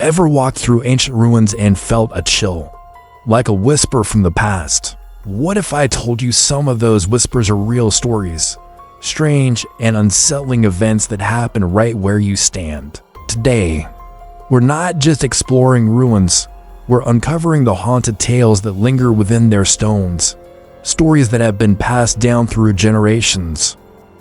Ever walked through ancient ruins and felt a chill, like a whisper from the past? What if I told you some of those whispers are real stories, strange and unsettling events that happen right where you stand? Today, we're not just exploring ruins, we're uncovering the haunted tales that linger within their stones, stories that have been passed down through generations,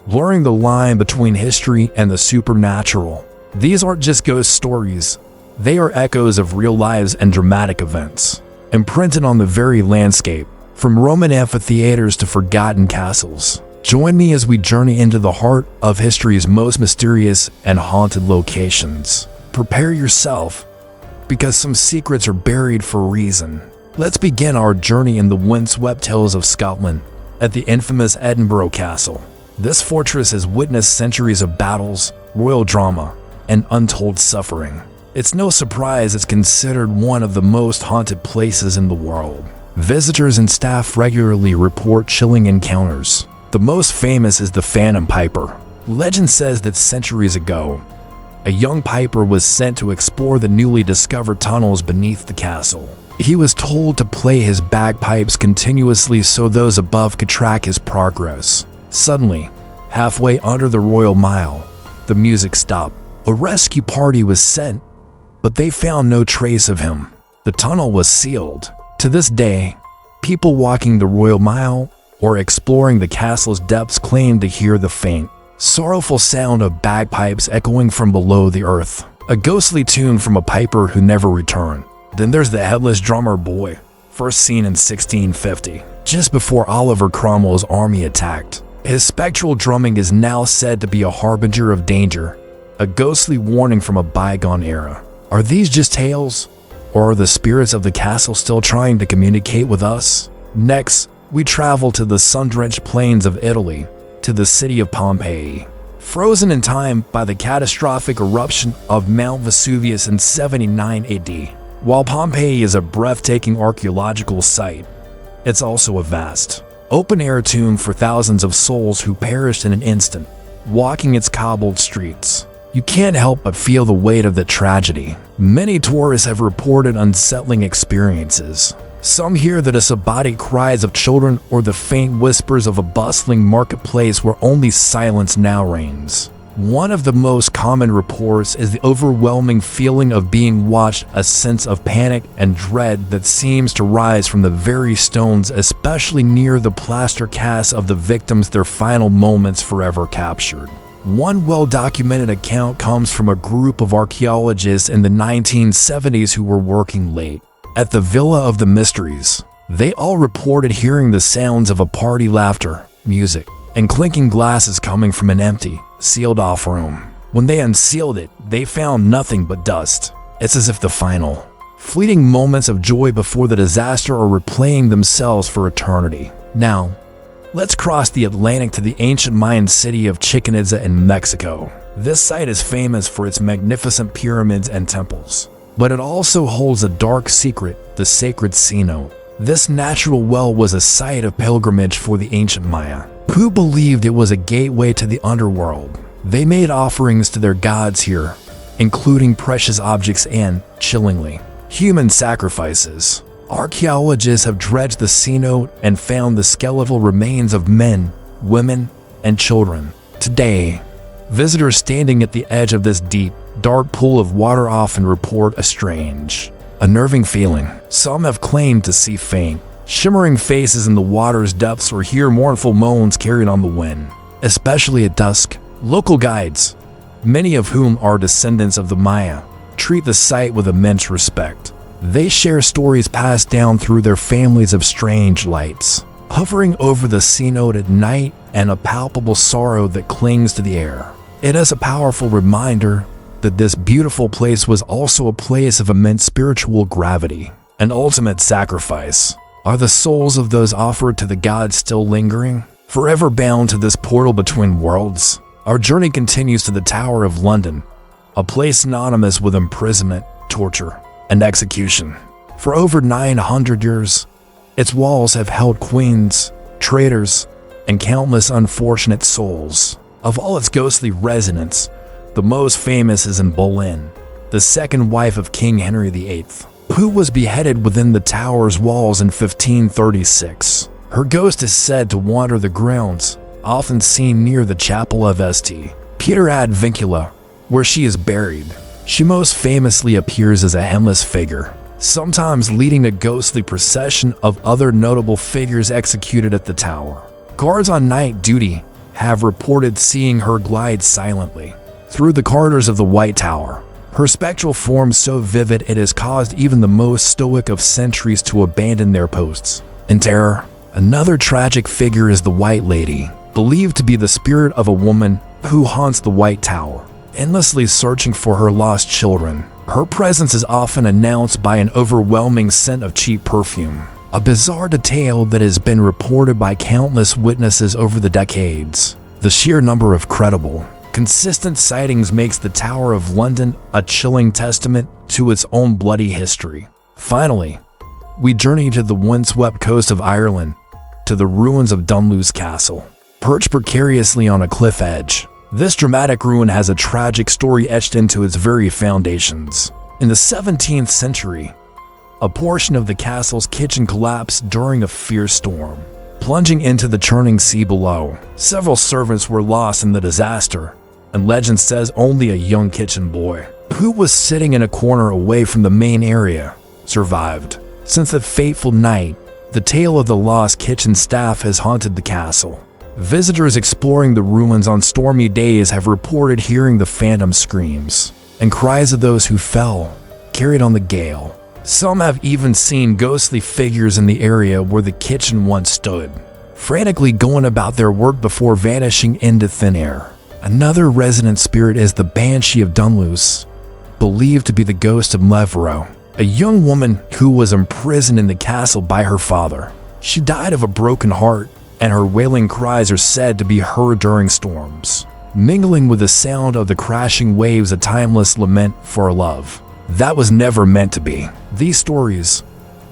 blurring the line between history and the supernatural. These aren't just ghost stories, they are echoes of real lives and dramatic events, imprinted on the very landscape, from Roman amphitheaters to forgotten castles. Join me as we journey into the heart of history's most mysterious and haunted locations. Prepare yourself, because some secrets are buried for a reason. Let's begin our journey in the windswept hills of Scotland, at the infamous Edinburgh Castle. This fortress has witnessed centuries of battles, royal drama, and untold suffering. It's no surprise it's considered one of the most haunted places in the world. Visitors and staff regularly report chilling encounters. The most famous is the Phantom Piper. Legend says that centuries ago, a young piper was sent to explore the newly discovered tunnels beneath the castle. He was told to play his bagpipes continuously so those above could track his progress. Suddenly, halfway under the Royal Mile, the music stopped. A rescue party was sent, but they found no trace of him. The tunnel was sealed. To this day, people walking the Royal Mile or exploring the castle's depths claim to hear the faint, sorrowful sound of bagpipes echoing from below the earth, a ghostly tune from a piper who never returned. Then there's the headless drummer boy, first seen in 1650, just before Oliver Cromwell's army attacked. His spectral drumming is now said to be a harbinger of danger, a ghostly warning from a bygone era. Are these just tales, or are the spirits of the castle still trying to communicate with us? Next, we travel to the sun-drenched plains of Italy, to the city of Pompeii. Frozen in time by the catastrophic eruption of Mount Vesuvius in 79 AD. While Pompeii is a breathtaking archaeological site, it's also a vast, open-air tomb for thousands of souls who perished in an instant, walking its cobbled streets. You can't help but feel the weight of the tragedy. Many tourists have reported unsettling experiences. Some hear the disembodied cries of children or the faint whispers of a bustling marketplace where only silence now reigns. One of the most common reports is the overwhelming feeling of being watched, a sense of panic and dread that seems to rise from the very stones, especially near the plaster casts of the victims, their final moments forever captured. One well-documented account comes from a group of archaeologists in the 1970s who were working late at the Villa of the Mysteries. They all reported hearing the sounds of a party, laughter, music, and clinking glasses coming from an empty, sealed-off room. When they unsealed it, they found nothing but dust. It's as if the final, fleeting moments of joy before the disaster are replaying themselves for eternity. Now, let's cross the Atlantic to the ancient Mayan city of Chichén Itzá in Mexico. This site is famous for its magnificent pyramids and temples, but it also holds a dark secret, the sacred cenote. This natural well was a site of pilgrimage for the ancient Maya, who believed it was a gateway to the underworld. They made offerings to their gods here, including precious objects and, chillingly, human sacrifices. Archaeologists have dredged the cenote and found the skeletal remains of men, women, and children. Today, visitors standing at the edge of this deep, dark pool of water often report a strange, unnerving feeling. Some have claimed to see faint, shimmering faces in the water's depths or hear mournful moans carried on the wind, especially at dusk. Local guides, many of whom are descendants of the Maya, treat the site with immense respect. They share stories passed down through their families of strange lights hovering over the cenote at night and a palpable sorrow that clings to the air. It is a powerful reminder that this beautiful place was also a place of immense spiritual gravity, an ultimate sacrifice. Are the souls of those offered to the gods still lingering, forever bound to this portal between worlds? Our journey continues to the Tower of London, a place synonymous with imprisonment, torture, and execution. For over 900 years, its walls have held queens, traitors, and countless unfortunate souls. Of all its ghostly residents, the most famous is in Boleyn, the the second wife of King Henry VIII, who was beheaded within the tower's walls in 1536. Her ghost is said to wander the grounds, often seen near the chapel of St. Peter ad Vincula, where she is buried. She most famously appears as a headless figure, sometimes leading a ghostly procession of other notable figures executed at the tower. Guards on night duty have reported seeing her glide silently through the corridors of the White Tower. Her spectral form so vivid it has caused even the most stoic of sentries to abandon their posts in terror. Another tragic figure is the White Lady, believed to be the spirit of a woman who haunts the White Tower, endlessly searching for her lost children. Her presence is often announced by an overwhelming scent of cheap perfume, a bizarre detail that has been reported by countless witnesses over the decades. The sheer number of credible, consistent sightings makes the Tower of London a chilling testament to its own bloody history. Finally, we journey to the windswept coast of Ireland, to the ruins of Dunluce Castle. Perched precariously on a cliff edge, this dramatic ruin has a tragic story etched into its very foundations. In the 17th century, a portion of the castle's kitchen collapsed during a fierce storm, plunging into the churning sea below. Several servants were lost in the disaster, and legend says only a young kitchen boy, who was sitting in a corner away from the main area, survived. Since that fateful night, the tale of the lost kitchen staff has haunted the castle. Visitors exploring the ruins on stormy days have reported hearing the phantom screams and cries of those who fell, carried on the gale. Some have even seen ghostly figures in the area where the kitchen once stood, frantically going about their work before vanishing into thin air. Another resident spirit is the Banshee of Dunluce, believed to be the ghost of Mevro, a young woman who was imprisoned in the castle by her father. She died of a broken heart, and her wailing cries are said to be heard during storms, mingling with the sound of the crashing waves, a timeless lament for a love that was never meant to be. These stories,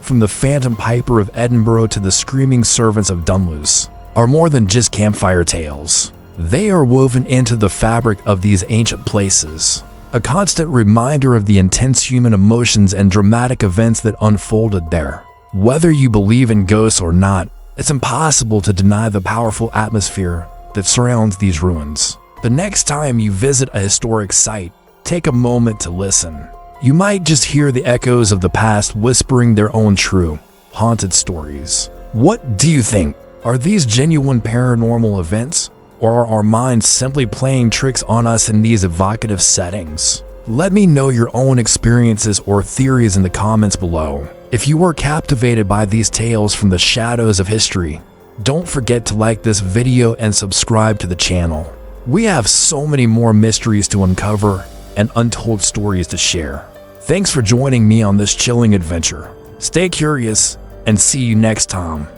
from the Phantom Piper of Edinburgh to the Screaming Servants of Dunluce, are more than just campfire tales. They are woven into the fabric of these ancient places, a constant reminder of the intense human emotions and dramatic events that unfolded there. Whether you believe in ghosts or not, it's impossible to deny the powerful atmosphere that surrounds these ruins. The next time you visit a historic site, take a moment to listen. You might just hear the echoes of the past whispering their own true, haunted stories. What do you think? Are these genuine paranormal events, or are our minds simply playing tricks on us in these evocative settings? Let me know your own experiences or theories in the comments below. If you were captivated by these tales from the shadows of history, don't forget to like this video and subscribe to the channel. We have so many more mysteries to uncover and untold stories to share. Thanks for joining me on this chilling adventure. Stay curious and see you next time.